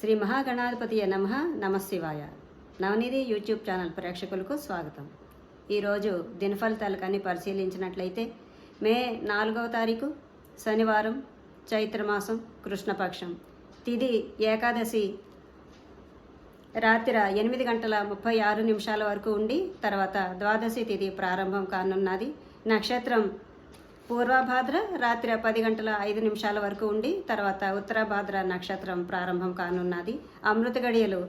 శ్రీ మహాగణాధిపతియ నమః. నమశివాయ. నవనిధి YouTube channel ప్రేక్షకులకు స్వాగతం. ఈరోజు దినఫలితాలకన్నీ పరిశీలించినట్లయితే మే 4వ తారీఖు శనివారం, చైత్రమాసం, కృష్ణపక్షం, తిథి ఏకాదశి రాత్రి 8:36 వరకు ఉండి తర్వాత ద్వాదశి తిథి ప్రారంభం కానున్నది. నక్షత్రం పూర్వభాద్ర రాత్రి 10:05 వరకు ఉండి తర్వాత ఉత్తరభాద్ర నక్షత్రం ప్రారంభం కానున్నది. అమృత గడియలు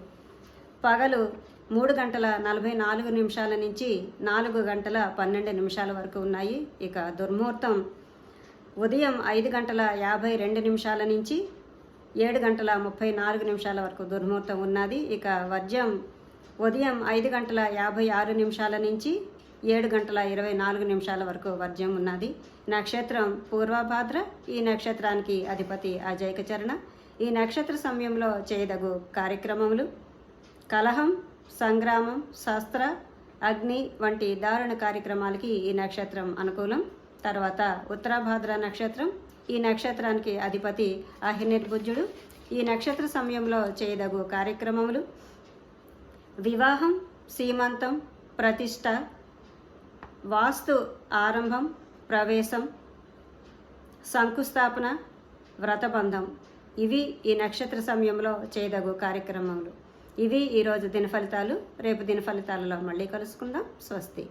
పగలు 3:44 నుంచి 4:12 వరకు ఉన్నాయి. ఇక దుర్ముహూర్తం ఉదయం 5:52 నుంచి 7:34 వరకు దుర్ముహూర్తం ఉన్నది. ఇక వర్జ్యం ఉదయం 5:56 నుంచి 7:24 వరకు వర్జ్యం ఉన్నది. నక్షత్రం పూర్వభాద్ర. ఈ నక్షత్రానికి అధిపతి అజైకచరణ. ఈ నక్షత్ర సమయంలో చేయదగు కార్యక్రమములు కలహం, సంగ్రామం, శస్త్ర, అగ్ని వంటి దారుణ కార్యక్రమాలకి ఈ నక్షత్రం అనుకూలం. తర్వాత ఉత్తరభాద్ర నక్షత్రం. ఈ నక్షత్రానికి అధిపతి అహిర్నిర్బుద్ధుడు. ఈ నక్షత్ర సమయంలో చేయదగు కార్యక్రమములు వివాహం, సీమంతం, ప్రతిష్ట, వాస్తు ఆరంభం, ప్రవేశం, శంకుస్థాపన, వ్రతబంధం. ఇవి ఈ నక్షత్ర సమయంలో చేయదగు కార్యక్రమములు. ఇవి ఈరోజు దినఫలితాలు. రేపు దినఫలితాలలో మళ్ళీ కలుసుకుందాం. స్వస్తి.